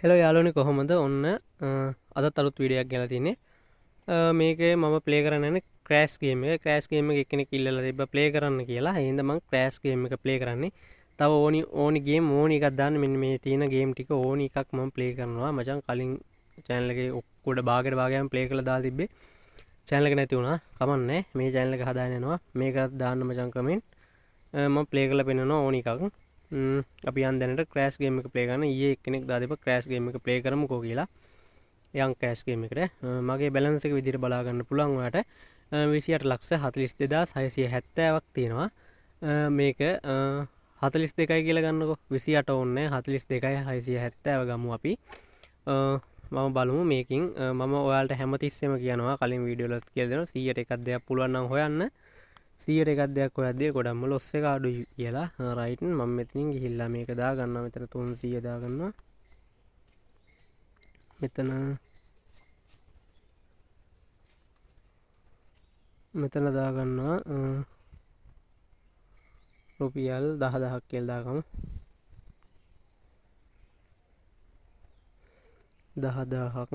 Hello යාළුවනේ කොහොමද? ඔන්න අදත් අලුත් වීඩියෝ එකක් ගෙනලා තින්නේ. මේකේ මම ප්ලේ කරන්නේ ක්‍රෑෂ් ගේම් එක. ක්‍රෑෂ් ගේම් එක එක්කෙනෙක් ඉල්ලලා තිබ්බා ප්ලේ කරන්න කියලා. ඒ හින්දා මම ක්‍රෑෂ් ගේම් එක ප්ලේ කරන්නේ. තව ඕනි ගේම් ඕනි එකක් දාන්න මෙන්න මේ තියෙන ගේම් ටික ඕනි එකක් මම ප්ලේ කරනවා. මචං කලින් channel එකේ ඔක්කොඩ භාගයට ප්ලේ කරලා දාලා තිබ්බේ. channel එක නැති වුණා. කමන්නේ. මේ channel එක හදාගෙන යනවා. මේකත් දාන්න මචං කමෙන්ට්. මම ප්ලේ කරලා පෙන්නනවා ඕනි එකක්. අපි යන් දැනට ක්‍රෑෂ් ගේම් එක ප්ලේ කරන ඊයේ එක්කෙනෙක් දාලා තිබ්බා ක්‍රෑෂ් ගේම් එක ප්ලේ කරමුකෝ කියලා. යන් ක්‍රෑෂ් ගේම් එකට මගේ බැලන්ස් එක විදිහට බලා ගන්න පුළුවන් ඔයාලට 2864670ක් තියෙනවා. මේක 42යි කියලා ගන්නකො 28 ඕනේ 42670 ගමු අපි. මම බලමු මේකින් මම ඔයාලට හැමතිස්සෙම කියනවා කලින් වීඩියෝ වලත් කියලා දෙනවා 100ට එකක් දෙයක් පුළුවන් නම් හොයන්න 100ට එකක් දෙයක් හොයද්දී ගොඩක්ම ලොස් එක අඩුයි කියලා. රයිට් මම මෙතනින් ගිහිල්ලා මේක දා ගන්නවා. මෙතන 300 දා ගන්නවා. මෙතන දා ගන්නවා රුපියල් 10000ක් කියලා දාගමු. 10000ක්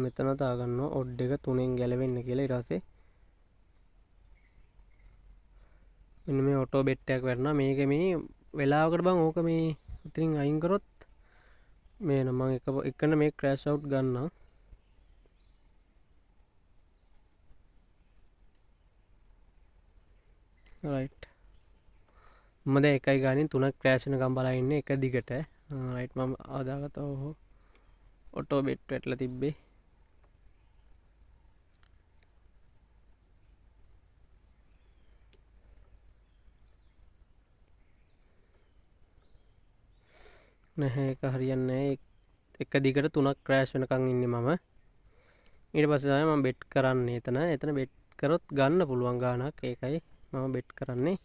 මෙතන දා ගන්නවා ඔඩ් එක 3න් ගැලවෙන්න කියලා. ඊට පස්සේ මෙන්න මේ ඔටෝ බෙට් එකක් වැටෙනවා. මේක මේ වෙලාවකට බං ඕක මේ ඉතින් අයින් කරොත් මේ නම් මම එකන මේ ක්‍රෑෂ් අවුට් ගන්නවා. රයිට් මම දැන් එකයි ගානින් 3ක් ක්‍රෑෂ් වෙනකම් බලා ඉන්නේ එක දිගට. රයිට් මම ආදාගත්තා. ඔහො ඔටෝ බෙට් වැටලා තිබ්බේ. නැහැ ඒක හරියන්නේ නැහැ. එක දිගට 3ක් ක්‍රෑෂ් වෙනකන් ඉන්නේ මම. ඊට පස්සේ තමයි මම බෙට් කරන්නේ එතන බෙට් කරොත් ගන්න පුළුවන් ගාණක්. ඒකයි මම බෙට් කරන්නේ.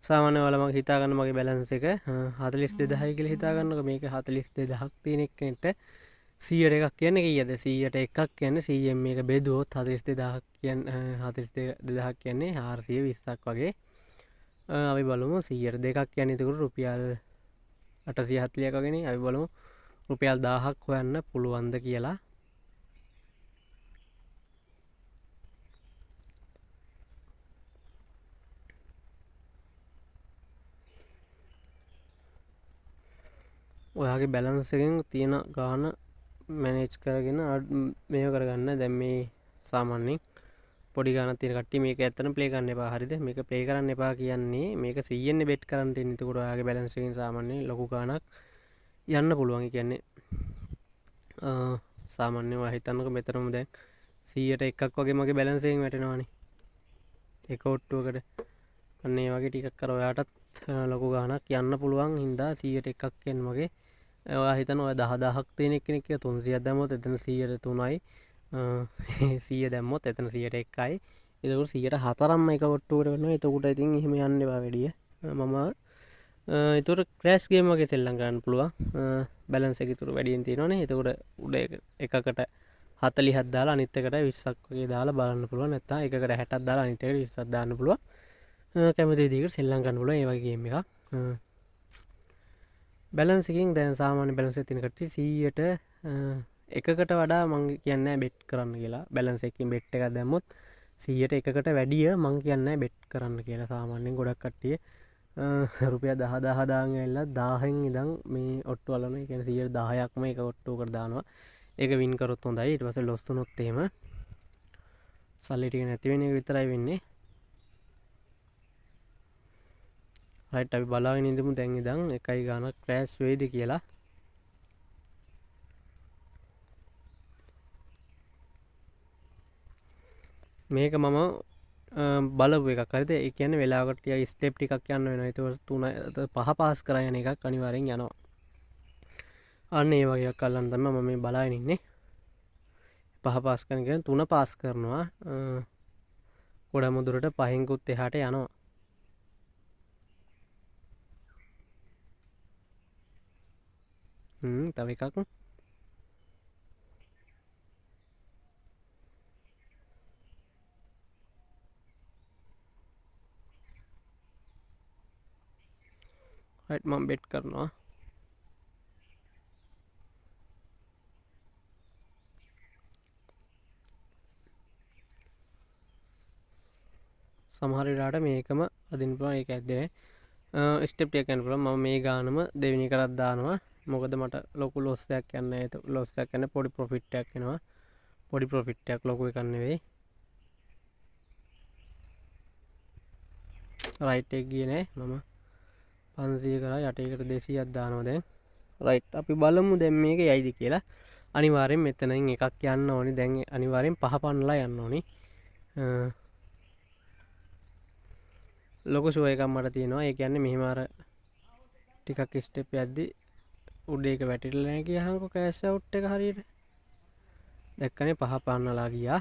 සාමාන්‍ය ඔයාලා මම හිතා ගන්න මගේ බැලන්ස් එක 42000යි කියලා හිතා ගන්නකො. මේක 42000ක් තියෙන එක්කෙනෙක්ට 100ට එකක් කියන්නේ කීයද? 100ට එකක් කියන්නේ 100න් මේක බෙදුවොත් 42000ක් කියන්නේ 42000ක් කියන්නේ 420ක් වගේ. අපි බලමු 100ට දෙකක් කියන්නේ එතකොට රුපියල් 840ක් වගේනේ. අපි බලමු රුපියල් 1000ක් හොයන්න පුළුවන්ද කියලා. ඔයාගේ බැලන්ස් එකෙන් තියෙන ගාන මැනේජ් කරගෙන මේව කරගන්න. දැන් මේ සාමාන්‍යයෙන් පොඩි ගානක් තියෙන කට්ටිය මේක ඇත්තටම ප්ලේ කරන්න එපා. හරිද? මේක ප්ලේ කරන්න එපා කියන්නේ මේක 100න් බෙට් කරන්න තියෙන. එතකොට ඔයාගේ බැලන්ස් එකෙන් සාමාන්‍යයෙන් ලොකු ගානක් යන්න පුළුවන්. ඒ කියන්නේ සාමාන්‍යයෙන් ඔයා හිතන්නකො මෙතරම් දැන් 100ට එකක් වගේ මගේ බැලන්ස් එකෙන් වැටෙනවානේ. එක ඔට්ටුවකට. අන්න ඒ වගේ ටිකක් අර ඔයාටත් ලොකු ගානක් යන්න පුළුවන් හින්දා 100ට එකක් කියන්නේ මගේ ඔයා හිතන ඔය 10000ක් තියෙන කෙනෙක් කියලා 300ක් දැම්මොත් එතන 100ට 3යි 100 දැම්මොත් එතන 100ට 1යි එතකොට 100ට 4ක්ම එක ඔට්ටුවකට වෙනවා. එතකොට ඉතින් එහෙම යන්න එපා වැඩිය. මම ඒතර ක්‍රෑෂ් ගේම් වගේ සෙල්ලම් කරන්න පුළුවන්. බැලන්ස් එක ඉතුරු වැඩියෙන් තියෙනවනේ. එතකොට උඩ එකකට 40ක් දාලා අනිත් එකට 20ක් වගේ දාලා බලන්න පුළුවන්. නැත්නම් එකකට 60ක් දාලා අනිත් එකට 20ක් දාන්න පුළුවන්. කැමති විදිහකට සෙල්ලම් කරන්න පුළුවන්. ඒ වගේ ගේම් එකක්. බැලන්ස් එකකින් දැන් සාමාන්‍ය බැලන්ස් එක තියෙන කට්ටිය 100ට එකකට වඩා මම කියන්නේ බෙට් කරන්න කියලා. බැලන්ස් එකකින් බෙට් එකක් දැම්මොත් 100ට එකකට වැඩිය මම කියන්නේ බෙට් කරන්න කියලා. සාමාන්‍යයෙන් ගොඩක් කට්ටිය රුපියල් 10000 දාන් ඇවිල්ලා 1000න් ඉඳන් මේ ඔට්ටු අලන. ඒ කියන්නේ 110ක්ම එක ඔට්ටුවකට දානවා. ඒක වින් කරොත් හොඳයි. ඊට පස්සේ ලොස් වුණොත් එහෙම සල්ලි ටික නැති වෙන එක විතරයි වෙන්නේ. රයිට් අපි බලාගෙන ඉඳමු දැන් ඉඳන් එකයි ගානක් ක්‍රෑෂ් වෙයිද කියලා. මේක මම බලපු එකක්. හරිද? ඒ කියන්නේ වෙලාවකට ටික ස්ටෙප් ටිකක් යන්න වෙනවා. ඒක 3 5 පාස් කරා යන එකක් අනිවාර්යෙන් යනවා. අන්න ඒ වගේ එකක් අල්ලන්න තමයි මම මේ බලාගෙන ඉන්නේ. 5 පාස් කරන කියන්නේ 3 පාස් කරනවා. ගොඩම දුරට 5න්කුත් එහාට යනවා. තව එකක් රයිට් මම බෙට් කරනවා. සමහර වෙලාවට මේකම අදින්න පුළුවන් ඒක ඇද්දේ නැහැ ස්ටෙප් ටිකක් යන්න පුළුවන් මම මේ ගානම දෙවෙනි කරක් දානවා මොකද මට ලොකු ලොස් එකක් යන්නේ නැහැ ලොස් එකක් යන්නේ පොඩි ප්‍රොෆිට් එකක් එනවා පොඩි ප්‍රොෆිට් එකක් ලොකු එකක් නෙවෙයි රයිට් එක ගියේ නෑ මම 500 කරා යටේකට 200ක් දානවා දැන් රයිට් අපි බලමු දැන් මේක යයිද කියලා අනිවාර්යෙන් මෙතනින් එකක් යන්න ඕනි දැන් අනිවාර්යෙන් පහ පන්නලා යන්න ඕනි ලොකු ෂෝ එකක් මට තියෙනවා ඒ කියන්නේ මෙහෙම අර ටිකක් ස්ටෙප් යද්දි උඩ එක වැටිලා නැහැ කියහන්කො කෑෂ් අවුට් එක හරියට දැක්කනේ පහ පන්නලා ගියා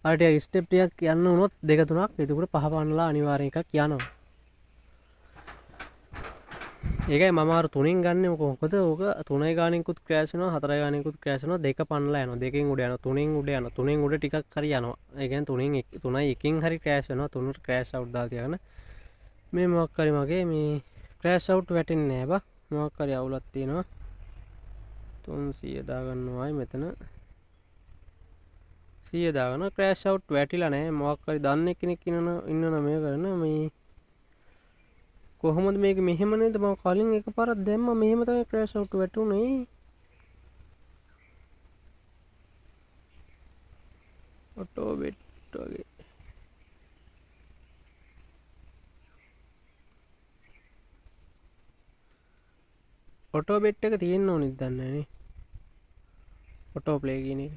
අර ටික ස්ටෙප් ටිකක් යන්න උනොත් දෙක තුනක් එතකොට පහ පන්නලා අනිවාර්යෙන් එකක් යනවා ඒකයි මම අර තුනෙන් ගන්න මොකද ඕක 3 ගානෙකුත් ක්‍රෑෂ් වෙනවා 4 ගානෙකුත් ක්‍රෑෂ් වෙනවා දෙක පන්නලා යනවා දෙකෙන් උඩ යනවා තුනෙන් උඩ යනවා තුනෙන් උඩ ටිකක් හරි යනවා ඒ කියන්නේ තුනයි එකෙන් හරි ක්‍රෑෂ් වෙනවා තුනට ක්‍රෑෂ් අවුට් දාලා තියාගෙන මේ මොකක් හරි මගේ මේ ක්‍රෑෂ් අවුට් වැටෙන්නේ නැහැ බා මොකක් හරි අවුලක් තියෙනවා 300 දාගන්නවායි මෙතන 100 දාගන්න ක්‍රෑෂ් අවුට් වැටිලා නැහැ මොකක් හරි දන්නේ කෙනෙක් ඉන්නන මේ කරන මේ කොහොමද මේක මෙහෙම නේද මම කලින් එකපාරක් දැම්මා මෙහෙම තමයි ක්‍රෑෂ් අවුට් වැටුනේ ඔටෝ බෙට් වගේ ඔටෝ බෙට් එක තියෙන්න ඕනිද දන්නේ නැහැ නේ ඔටෝ ප්ලේ කියන එක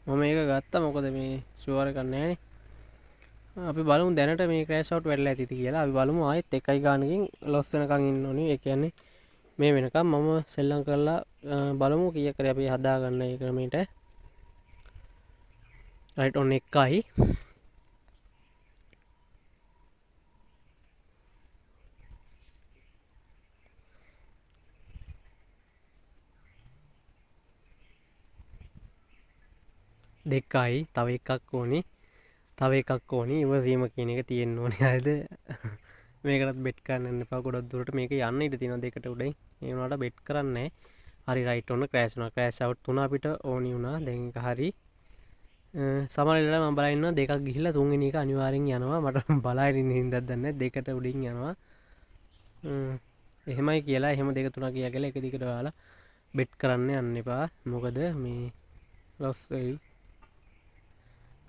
මම මේක ගත්තා මොකද මේ ෂුවර් එකක් නැහැ නේ අපි බලමු දැනට මේ ක්‍රෑෂ් අවුට් වැටලා ඇතිද කියලා අපි බලමු ආයෙත් එකයි ගානකින් ලොස් වෙනකන් ඉන්න ඕනේ ඒ කියන්නේ මේ වෙනකම් මම සෙල්ලම් කරලා බලමු කීයක් කරේ අපි හදාගන්න මේ ක්‍රමයට රයිට් ඔන්න එකයි දෙකයි තව එකක් ඕනි ඉවසීම කියන එක තියෙන්න ඕනේ හරිද මේකටත් බෙට් කරන්න යන්න එපා ගොඩක් දුරට මේක යන්න ඉඩ තියෙනවා දෙකට උඩින් ඒ වුණාට බෙට් කරන්නේ හරි රයිට් ඔන්න ක්‍රෑෂ් වුණා ක්‍රෑෂ් අවුට් තුන අපිට ඕනි වුණා දැන් ඒක හරි සමහර වෙලාවට මම බලලා ඉන්නවා දෙකක් ගිහිල්ලා තුන්වෙනි එක අනිවාර්යෙන් යනවා මට බලාගෙන ඉන්න හින්දාද දන්නේ දෙකට උඩින් යනවා එහෙමයි කියලා එහෙම දෙක තුනක් ගියා කියලා එක දිගට ඔයාලා බෙට් කරන්න යන්න එපා මොකද මේ ලොස් වෙයි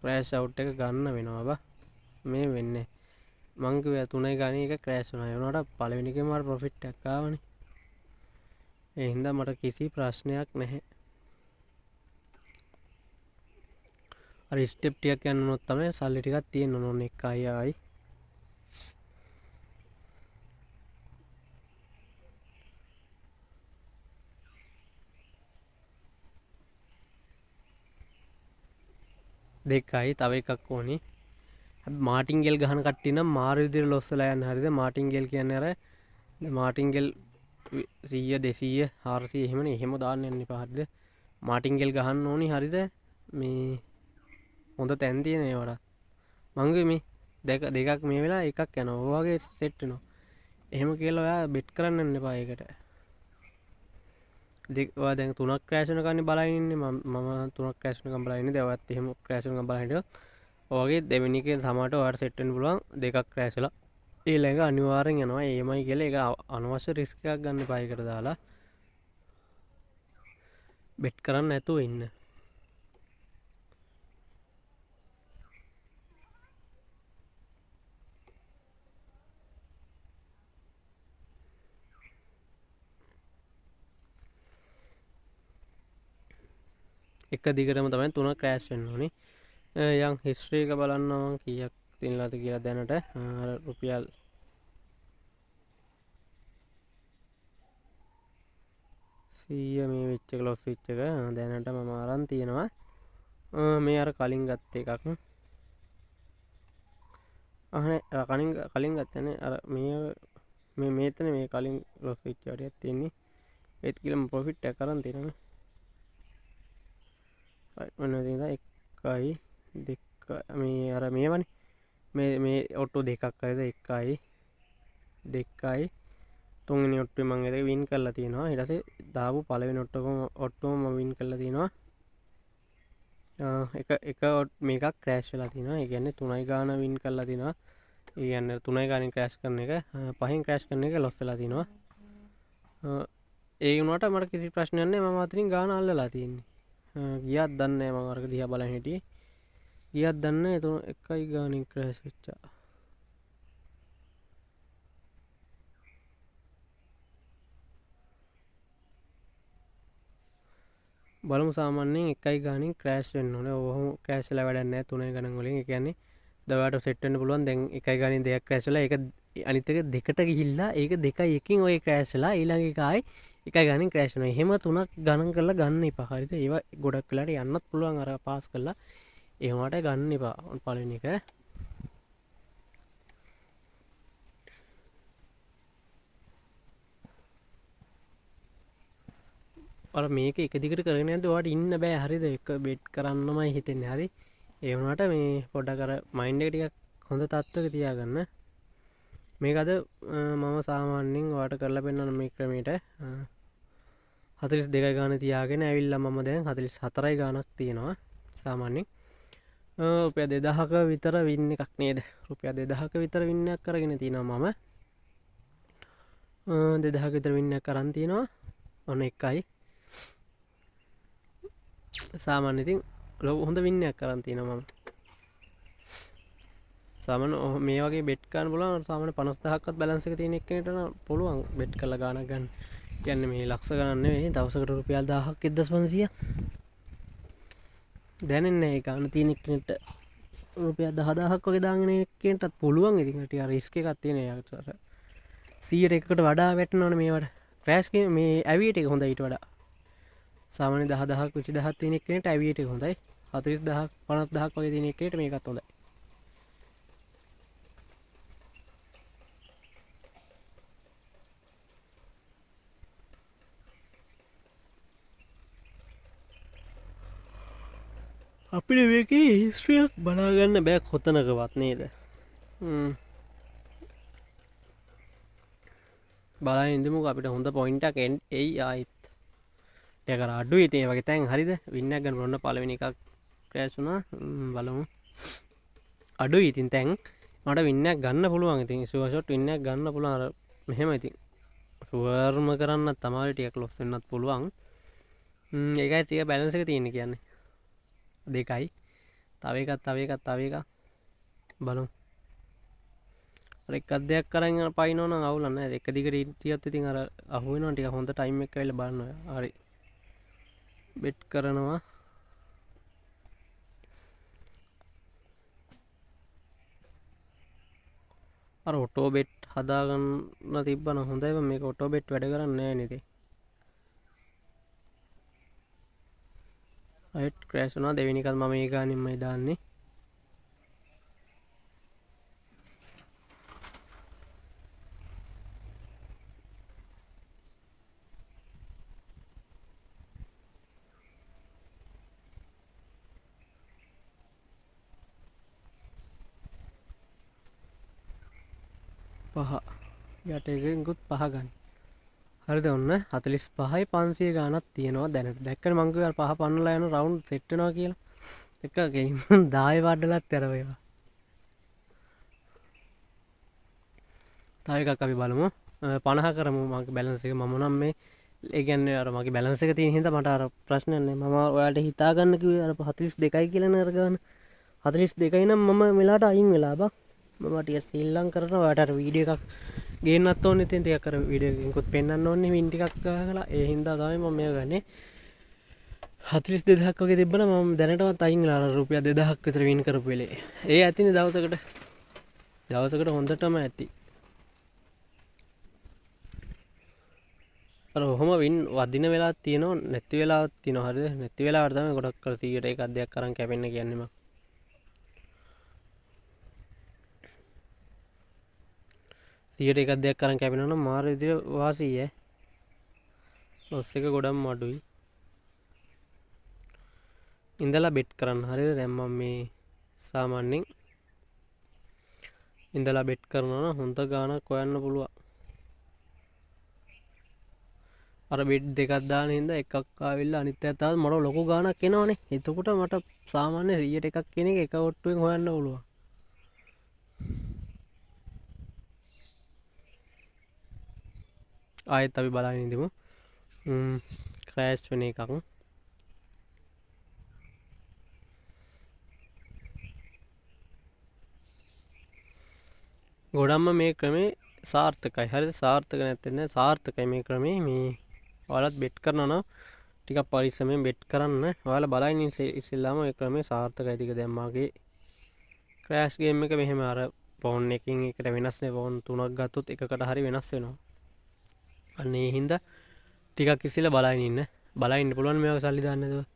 ක්‍රෑෂ් අවුට් එක ගන්න වෙනවා බා මේ වෙන්නේ මං කිව්වා 3 ගානේ එක ක්‍රෑෂ් වුණා ඒ වුණාට පළවෙනි එකේ මාර ප්‍රොෆිට් එකක් ආවනේ ඒ හින්දා මට කිසි ප්‍රශ්නයක් නැහැ අර ස්ටෙප් ටිකක් යන්න උනොත් තමයි සල්ලි ටිකක් තියෙන්න ඕනේ එකයි ආයි දෙකයි තව එකක් ඕනි මාටින්ගෙල් ගහන කට්ටිය නම් මාර විදිහට ලොස් වෙලා යන හරියද මාටින්ගෙල් කියන්නේ අර මාටින්ගෙල් 100 200 400 එහෙමනේ එහෙම දාන්න යන්න එපා හරියද මාටින්ගෙල් ගහන්න ඕනි හරියද මේ හොඳ තැන් තියෙන ඒවට මංගේ මේ දෙකක් මේ වෙලාව එකක් යනවා ඔය වගේ සෙට් වෙනවා එහෙම කියලා ඔයා බෙට් කරන්න යන්න එපා ඒකට ඔයා දැන් තුනක් ක්‍රෑෂ් වෙනකන් බලන් ඉන්නේ මම තුනක් ක්‍රෑෂ් වෙනකන් බලන් ඉන්නේ දැන් ඔයත් එහෙම ක්‍රෑෂ් වෙනකන් බලන් හිටියොත් ඔයගේ දෙවෙනි එකේ සමහරට ඔයාලට සෙට් වෙන්න පුළුවන් දෙකක් ක්‍රෑෂ් වෙලා ඊළඟ අනිවාර්යෙන් යනවා EMI කියලා ඒක අනවශ්‍ය රිස්ක් එකක් ගන්න එපා ඒකට දාලා බෙට් කරන්න නැතුව ඉන්න එක දිගටම තමයි තුන ක්‍රෑෂ් වෙන්න ඕනේ යම් හිස්ටරි එක බලන්න මම කීයක් තියනලාද කියලා දැනට රුපියල් 100 මේ වෙච්ච එක ලොස් වෙච්ච එක දැනට මම අරන් තියෙනවා මේ අර කලින් ගත්ත එකක් කලින් ගත්තනේ අර මේ මේතන මේ කලින් ලොස් වෙච්ච වටියක් තියෙන්නේ ඒත් කියලා ප්‍රොෆිට් එකක් අරන් තියෙනවා මොනවද තියෙනවා එකයි දෙක මේ අර මේවනේ මේ ඔට්ටෝ දෙකක් හරිද එකයි දෙකයි තුන්වෙනි ඔට්ටුවේ මම ඒක වින් කරලා තියෙනවා. ඊට පස්සේ දාපු පළවෙනි ඔට්ටුවම මම වින් කරලා තියෙනවා. එක මේකක් ක්‍රෑෂ් වෙලා තියෙනවා. ඒ කියන්නේ 3යි ගාන වින් කරලා තියෙනවා. ඒ කියන්නේ 3යි ගානින් ක්‍රෑෂ් කරන එක 5න් ක්‍රෑෂ් කරන එක ලොස් වෙලා තියෙනවා. ඒ වුණාට මට කිසි ප්‍රශ්නයක් නැහැ. මම අතරින් ගාන අල්ලලා තියෙන්නේ. ගියත් දන්නේ නැහැ. මම අරක දිහා බලන් හිටියේ. ගියත් දන්නේ නැහැ. 1යි ගානින් ක්‍රෑෂ් වෙච්චා. බලමු සාමාන්‍යයෙන් 1යි ගානින් ක්‍රෑෂ් වෙන්න ඕනේ. ඔහොම ක්‍රෑෂ් වෙලා වැඩක් නැහැ 3යි ගණන් වලින්. ඒ කියන්නේ දවල්ට සෙට් වෙන්න පුළුවන්. දැන් 1යි ගානින් දෙකක් ක්‍රෑෂ් වෙලා ඒක අනිත් එක දෙකට ගිහිල්ලා ඒක 2යි 1කින් ඔය ක්‍රෑෂ් වෙලා ඊළඟ එක ආයි 1යි ගානින් ක්‍රෑෂ් වෙනවා. එහෙම තුනක් ගණන් කරලා ගන්න එපා. හරිද? ඒවා ගොඩක් වෙලාට යන්නත් පුළුවන් අර පාස් කරලා. ඒ වුණාට ගන්න එපා. පළවෙනි එක. අර මේක එක දිගට කරගෙන යද්දි ඔයාලට ඉන්න බෑ. හරිද? එක බෙට් කරන්නමයි හිතෙන්නේ. හරි. ඒ වුණාට මේ පොඩ්ඩක් අර මයින්ඩ් එක ටිකක් හොඳ තත්ත්වයක තියාගන්න. මේක අද මම සාමාන්‍යයෙන් ඔයාලට කරලා පෙන්නන මේ ක්‍රමයට 42යි ගාන තියාගෙන ඇවිල්ලා මම දැන් 44යි ගානක් තියෙනවා සාමාන්‍යයෙන්. රුපියල් 2000ක විතර වින් එකක් නේද? රුපියල් 2000ක විතර වින් එකක් කරගෙන තිනවා මම. 2000ක විතර වින් එකක් අරන් තිනවා. ඔන්න එකයි. සාමාන්‍ය ඉතින් හොඳ වින් එකක් කරන් තිනවා මම. සාමාන්‍ය මේ වගේ බෙට් ගන්න පුළුවන්. සාමාන්‍ය 50000ක්වත් බැලන්ස් එක තියෙන එක්කෙනෙක්ට නම් පුළුවන් බෙට් කරලා ගානක් ගන්න. කියන්නේ මේ ලක්ෂ ගණන් නෙවෙයි දවසකට රුපියල් 1000ක් 1500. දැනෙන්නේ නැහැ ඒ ගාන තියෙන එක්කෙනෙක්ට රුපියල් 10000ක් වගේ දාගෙන එක්කෙනෙක්ටත් පුළුවන්. ඉතින් ටික රිස්ක් එකක් තියෙන යාට 100කට වඩා වැටෙනවනේ මේවට. ක්‍රෑෂ් මේ ඇවියට එක හොඳයි ඊට වඩා. සාමාන්‍ය 10000ක් 20000ක් තියෙන එක්කෙනෙක්ට ඇවියට එක හොඳයි. 40000ක් 50000ක් වගේ තියෙන එක්කෙනෙක්ට මේකත් හොඳයි. අපිට මේකේ හිස්ට්‍රියක් බලාගන්න බෑ කොතනකවත් නේද? බලන් ඉඳමුකෝ අපිට හොඳ පොයින්ට් එකක් එයි ආයිත්. ටික අර අඩුයි ඉතින් ඒ වගේ තැන් හරිද? වින් එකක් ගන්න ඕන පළවෙනි එකක් ක්‍රෑෂ් වුණා. බලමු. අඩුයි ඉතින් තැන් මට වින් එකක් ගන්න පුළුවන්. ඉතින් ෂුවර් ෂොට් වින් එකක් ගන්න පුළුවන්. අර මෙහෙම ඉතින් ෂුවර්ම කරන්නත් තමයි ටිකක් ලොස් වෙන්නත් පුළුවන්. ඒකයි ටික බැලන්ස් එක තියෙන්නේ කියන්නේ. දෙකයි තව එකක් බලමු. අර එකක් දෙයක් කරන් පයින්නෝ නම් අවුල නැහැ. එක දිගට හිටියත් ඉතින් අර අහු වෙනවා ටික හොඳ ටයිම් එකක් ඇවිල්ලා බලන්න ඔය. හරි. බෙට් කරනවා. අර ඔටෝ බෙට් හදාගන්න තිබ්බනම් හොඳයි. මේක ඔටෝ බෙට් වැඩ කරන්නේ නැහැ නේද? රයිට් ක්‍රෑෂ් වුණා. දෙවෙනි එකත් මම ඒ ගානින්මයි දාන්නේ. පහ යට එකෙන්කුත් පහ ගන්න. හරිද? ඔන්න 45යි 500 ගානක් තියෙනවා දැනට. දැක්කනේ මං කිව්වා 5 පන්නලා යන රවුන්ඩ් සෙට් වෙනවා කියලා. එක ගේම් 10 වඩලත් තරවේවා. තව එකක් අපි බලමු. 50 කරමු මගේ බැලන්ස් එක. මම නම් මේ ඒ කියන්නේ අර මගේ බැලන්ස් එක තියෙන හින්දා මට අර ප්‍රශ්නයක් නැහැ. මම ඔයාලට හිතා ගන්න කිව්වේ අර 42යි කියලානේ අර ගාන. 42යි නම් මම මෙලාට අයින් වෙලා බා. මම ටික සීල්ලම් කරනවා. ඔයාලට අර වීඩියෝ එකක් ගේන්නත් ඕනේ. ඉතින් ටිකක් අර වීඩියෝ එකකින්කුත් පෙන්වන්න ඕනේ වින් ටිකක් ගහලා. ඒ හින්දා තමයි මම මේක ගන්නේ. 42000ක් වගේ තිබ්බනම් මම දැනටවත් අයින් වෙලා අර රුපියල් 2000ක් විතර වින් කරපු වෙලේ. ඒ ඇතිනේ දවසකට හොඳටම ඇති. අර ඔහොම වින් වදින වෙලාවක් තියෙනවා නැති වෙලාවක් තියෙනවා. හරිද? නැති වෙලාවට තමයි ගොඩක් කර 100ට එකක් දෙයක් කරන් කැපෙන්න කියන්නේ මම. 100ට එකක් දෙයක් කරන් කැපෙනවා නම් මාර විදියට වාසියි ඈ. ලොස් එක ගොඩක්ම අඩුයි. ඉඳලා බෙට් කරන්න. හරිද? දැන් මම මේ සාමාන්‍යයෙන් ඉඳලා බෙට් කරනවා නම් හොඳ ගාණක් හොයන්න පුළුවන්. අර බෙඩ් දෙකක් දාන හින්දා එකක් ආවිල්ලා අනිත් පැත්ත ආවම මට ලොකු ගාණක් එනවනේ. එතකොට මට සාමාන්‍ය 100ට එකක් කියන එක එක ඔට්ටුවෙන් හොයන්න පුළුවන්. ආයෙත් අපි බලන්න ඉඳිමු. ක්‍රෑෂ් වෙන එකක්. ගොඩක්ම මේ ක්‍රමේ සාර්ථකයි. හරිද? සාර්ථක නැත්නම් නෑ සාර්ථකයි මේ ක්‍රමේ. මේ ඔයාලත් බෙට් කරනවා නම් ටිකක් පරිස්සමෙන් බෙට් කරන්න. ඔයාලා බලන්න ඉස්සෙල්ලාම මේ ක්‍රමේ සාර්ථකයි ටික. දැන් මාගේ ක්‍රෑෂ් ගේම් එක මෙහෙම අර පවුන් එකකින් එකට වෙනස් නේ. පවුන් 3ක් ගත්තොත් එකකට හරි වෙනස් වෙනවා. අන්න ඒ හින්දා ටිකක් ඉස්සෙල්ලා බලන්න ඉන්න. බලන්න පුළුවන් මේක සල්ලි දාන්න නේද?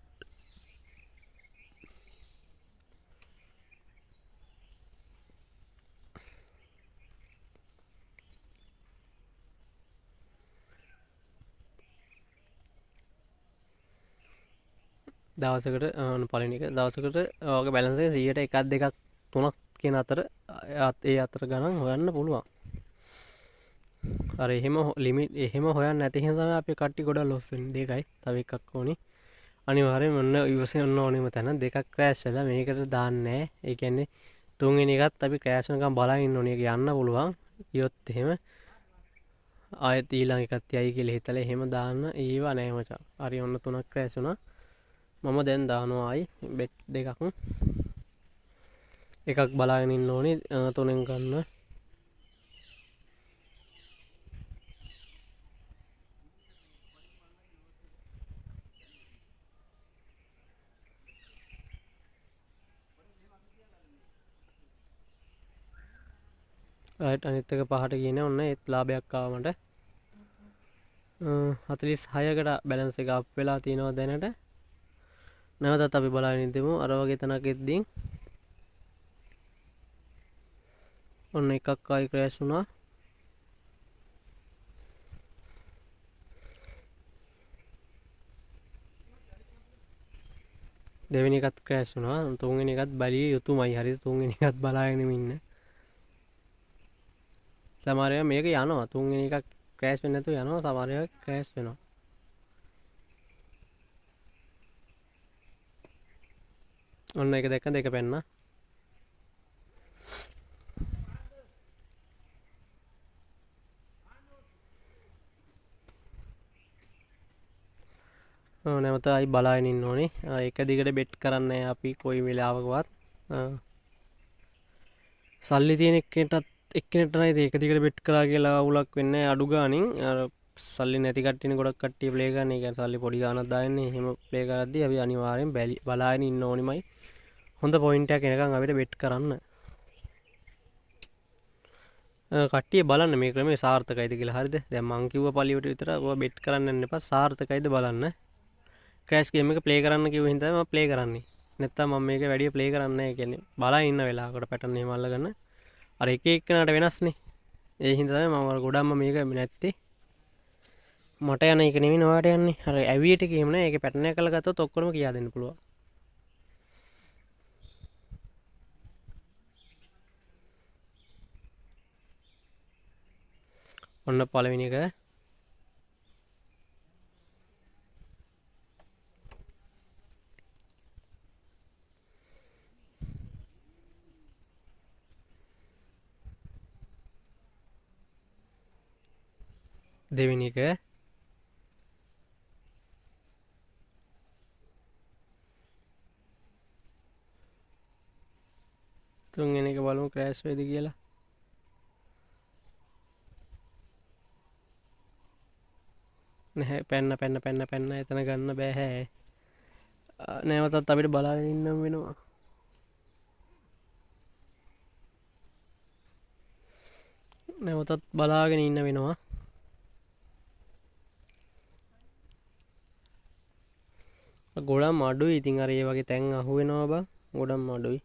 දවසකට පළවෙනි එක දවසකට ඔයාගේ බැලන්ස් එක 100ට එකක් දෙකක් තුනක් කියන අතර ඒ අතර ගණන් හොයන්න පුළුවන්. අර එහෙම ලිමිට් එහෙම හොයන්න නැති හින්දා තමයි අපි කට්ටි ගොඩක් ලොස් වෙන්නේ. දෙකයි තව එකක් ඕනි. අනිවාර්යයෙන්ම ඔන්න ඉවසන්න ඕනෙම තැන දෙකක් ක්‍රෑෂ් වෙලා මේකට දාන්නේ නැහැ. ඒ කියන්නේ තුන්වෙනි එකත් අපි ක්‍රෑෂ් වෙනකම් බලන් ඉන්න ඕනේ. ඒක යන්න පුළුවන්. ඊයොත් එහෙම ආයෙත් ඊළඟ එකත් යයි කියලා හිතලා එහෙම දාන්න ඒව නැහැ මචං. හරි ඔන්න තුනක් ක්‍රෑෂ් වුණා. මම දැන් දානවා ආයි බෙට් දෙකක්. එකක් බලාගෙන ඉන්න ඕනේ තුනෙන් ගන්න. රයිට් අනිත් එක පහට ගියේ ඔන්න ඒත් ලාභයක් ආවා මට. 46කට බැලන්ස් එක අප් වෙලා තියෙනවා දැනට. නැවතත් අපි බලාගෙන ඉඳිමු. අර වගේ තැනක් එද්දී ඔන්න එකක් ආයි ක්‍රෑෂ් වුණා. දෙවෙනි එකත් ක්‍රෑෂ් වුණා. තුන්වෙනි එකත් බැලිය යුතුමයි. හරිද? තුන්වෙනි එකත් බලාගෙන ඉන්න. සමහර ඒවා මේක යනවා. තුන්වෙනි එකක් ක්‍රෑෂ් වෙන්නේ නැතුව යනවා. සමහර ඒවා ක්‍රෑෂ් වෙනවා. ඔන්න එක දැක්ක දෙක පැන්නා. නැවත ආයි බලාගෙන ඉන්න ඕනේ. එක දිගට බෙට් කරන්නේ අපි කොයි වෙලාවකවත්. සල්ලි තියෙන එක්කෙනෙක්ට නේද එක දිගට බෙට් කරා කියලා අවුලක් වෙන්නේ අඩු ගානින්. අර සල්ලි නැති කට්ටියනේ ගොඩක් කට්ටිය ප්ලේ කරන. ඒ කියන්නේ සල්ලි පොඩි ගාණක් දාන්නේ. එහෙම ප්ලේ කරද්දී අපි අනිවාර්යෙන් බලාගෙන ඉන්න ඕනිමයි. හොඳ පොයින්ට් එකක් එනකන් අපිට බෙට් කරන්න. කට්ටිය බලන්න මේ ක්‍රමේ සාර්ථකයිද කියලා. හරිද? දැන් මං කිව්ව පළියට විතර ඔයා බෙට් කරන්න යන්න එපා. සාර්ථකයිද බලන්න. ක්‍රෑෂ් ගේම් එක ප්ලේ කරන්න කිව්ව හින්දා මම ප්ලේ කරන්නේ. නැත්තම් මම මේක වැඩි ප්ලේ කරන්නේ නැහැ. කියන්නේ බලන් ඉන්න වෙලාවකට පැටර්න් එහෙම අල්ලගන්න. අර එක එක්කනට වෙනස්නේ. ඒ හින්දා තමයි මම ගොඩක්ම මේක නැත්තේ. මට යන එක නෙවෙයි ඔයාට යන්නේ. අර ඇවියට ගේම් නෑ. ඒකේ පැටර්න් එක කරලා ගත්තොත් ඔක්කොම කියා දෙන්න පුළුවන්. ඔන්න පළවෙනි එක. දෙවෙනි එක. තුන්වෙනි එක බලමු ක්‍රෑෂ් වෙයිද කියලා. නැහැ පැන්න එතන ගන්න බෑ. නැවතත් අපිට බලාගෙන ඉන්න වෙනවා. නැවතත් බලාගෙන ඉන්න වෙනවා. ගොඩක් අඩුයි. ඉතින් අර ඒ වගේ තැන් අහු වෙනවා බං. ගොඩක් අඩුයි.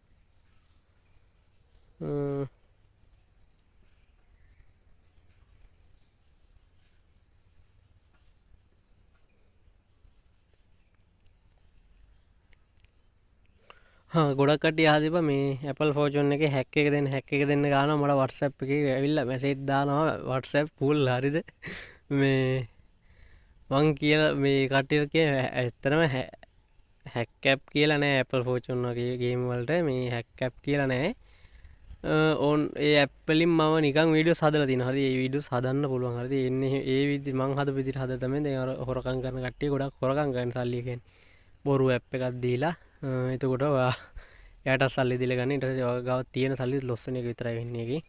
ගොඩක් කට්ටිය අහලා තිබ්බා මේ Apple Fortune එකේ හැක් එක දෙන්න ගානවා. මට WhatsApp එකේ ඇවිල්ලා මැසේජ් දානවා. WhatsApp full හරිද? මේ මං කියලා මේ කට්ටියට කිය ඇත්තටම හැක් ඇප් කියලා නෑ Apple Fortune වගේ ගේම් වලට මේ හැක් ඇප් කියලා නෑ. ඕන් ඒ ඇප් වලින් මම නිකන් වීඩියෝස් හදලා තිනවා. හරි ඒ වීඩියෝස් හදන්න පුළුවන්. හරිද? එන්නේ ඒ විදි මං හදපු විදිහට හදලා තමයි දැන් අර හොරකම් කරන කට්ටිය ගොඩක් හොරකම් කරන සල්ලි කියන්නේ. බොරු ඇප් එකක් දීලා එතකොට ඔයා එයාට සල්ලි දීලා ගන්න. ඊට පස්සේ ඔයා ගාව තියෙන සල්ලි ලොස් වෙන එක විතරයි වෙන්නේ ඒකේ.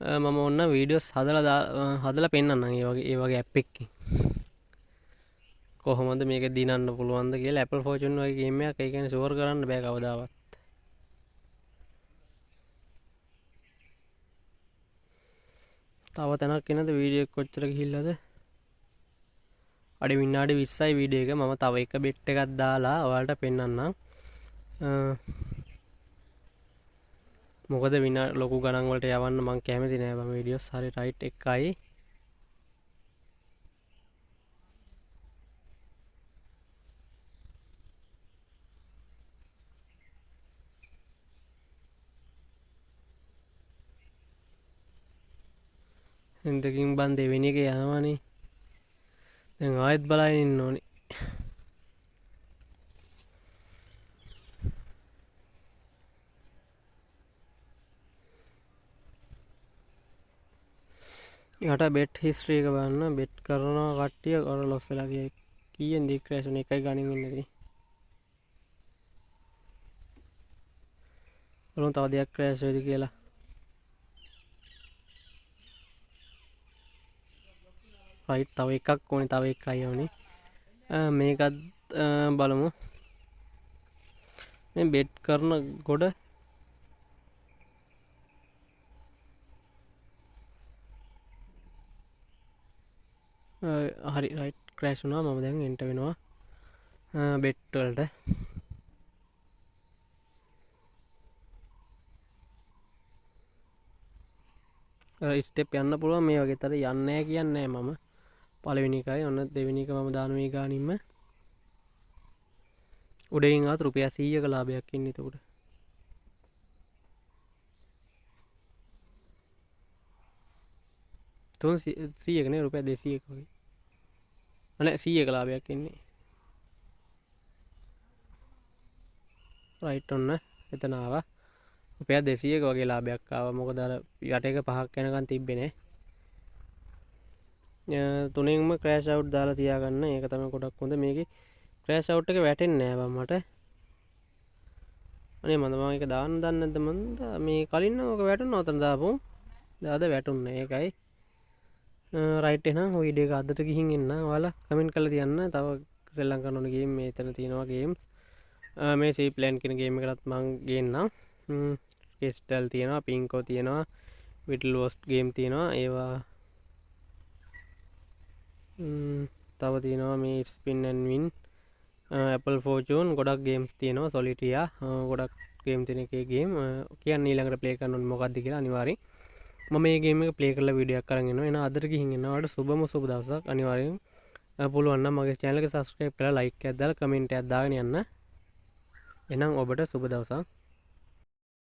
මම ඔන්න වීඩියෝස් හදලා පෙන්නන්නම් ඒ වගේ ඇප් එකකින්. කොහොමද මේක දිනන්න පුළුවන්ද කියලා Apple Fortune වගේ ගේම් එකක්. ඒ කියන්නේ ෂුවර් කරන්න බෑ කවදාවත්. තව තැනක් එනද වීඩියෝ එක කොච්චර ගිහිල්ලාද? අඩි විනාඩි 20යි වීඩියෝ එක. මම තව එක බෙට් එකක් දාලා ඔයාලට පෙන්නන්නම්. මොකද ලොකු ගණන් වලට යවන්න මං කැමති නෑ බං වීඩියෝස්. හරි රයිට් එකයි. එතකින් බන් දෙවෙනි එක යනවනේ. දැන් ආයෙත් බලන්න ඉන්න ඕනේ. යට බෙට් හිස්ටරි එක බලන්න. බෙට් කරන කට්ටිය අර ලොස් වෙලා ගියා. කීයෙන් දී ක්‍රෑෂ් වුනේ? එකයි ගණන් ඉන්නේ ඉතින්. බලමු තව දෙයක් ක්‍රෑෂ් වෙයිද කියලා. රයිට් තව එකක් ඕනේ. තව එකයි ඕනේ. මේකත් බලමු. මේ බෙට් කරන ගොඩ හරි රයිට් ක්‍රෑෂ් වුණා. මම දැන් එන්ටර් වෙනවා බෙට් වලට. ස්ටෙප් යන්න පුළුවන් මේ වගේ. තර යන්නේ නැහැ කියන්නේ මම. පළවෙනි එකයි ඔන්න දෙවෙනි එක මම දාන මේ ගානින්ම. උඩින් ආවත් රුපියල් 100ක ලාභයක් ඉන්නේ එතකොට. තුන් 100ක නේ රුපියල් 200ක වගේ. අනේ 100ක ලාභයක් ඉන්නේ. රයිට් ඔන්න එතන ආවා. රුපියල් 200ක වගේ ලාභයක් ආවා. මොකද අර යට එක 5ක් යනකම් තිබ්බේ නේ. තුනෙන්ම ක්‍රෑෂ් අවුට් දාලා තියාගන්න. ඒක තමයි ගොඩක් හොඳ. මේකේ ක්‍රෑෂ් අවුට් එක වැටෙන්නේ නෑ මට. අනේ මම ඒක දාන්න දන්නේ නැද්ද මන්ද? මේ කලින් නම් ඔක වැටුණා උතන දාපු. දාද වැටුන්නේ ඒකයි. රයිට් එහෙනම් ඔය වීඩියෝ එක අදට ගිහින් එන්න. ඔයාලා කමෙන්ට් කරලා තියන්න. තව සෙල්ලම් කරන්න ඕන ගේම් මෙතන තියෙනවා ගේම්ස්. මේ සී ප්ලෑන් කියන ගේම් එකටත් මම ගේන්නම්. කෙස්ටල් තියෙනවා, පින්කෝ තියෙනවා, විටල් වොස්ට් ගේම් තියෙනවා. ඒවා තව තියෙනවා මේ spin and win, Apple Fortune ගොඩක් ගේම්ස් තියෙනවා. සොලිටියා ගොඩක් ගේම් තියෙන එකේ ගේම් කියන්නේ ඊළඟට ප්ලේ කරන්න ඕනේ මොකක්ද කියලා අනිවාර්යෙන් මම මේ ගේම් එක ප්ලේ කරලා වීඩියෝ එකක් අරන් එනවා. එහෙනම් අදට ගිහින් එනවා. ඔයාලට සුබම සුබ දවසක්. අනිවාර්යෙන් පුළුවන් නම් මගේ channel එක subscribe කරලා like එකක් දාලා comment එකක් දාගෙන යන්න. එහෙනම් ඔබට සුබ දවසක්.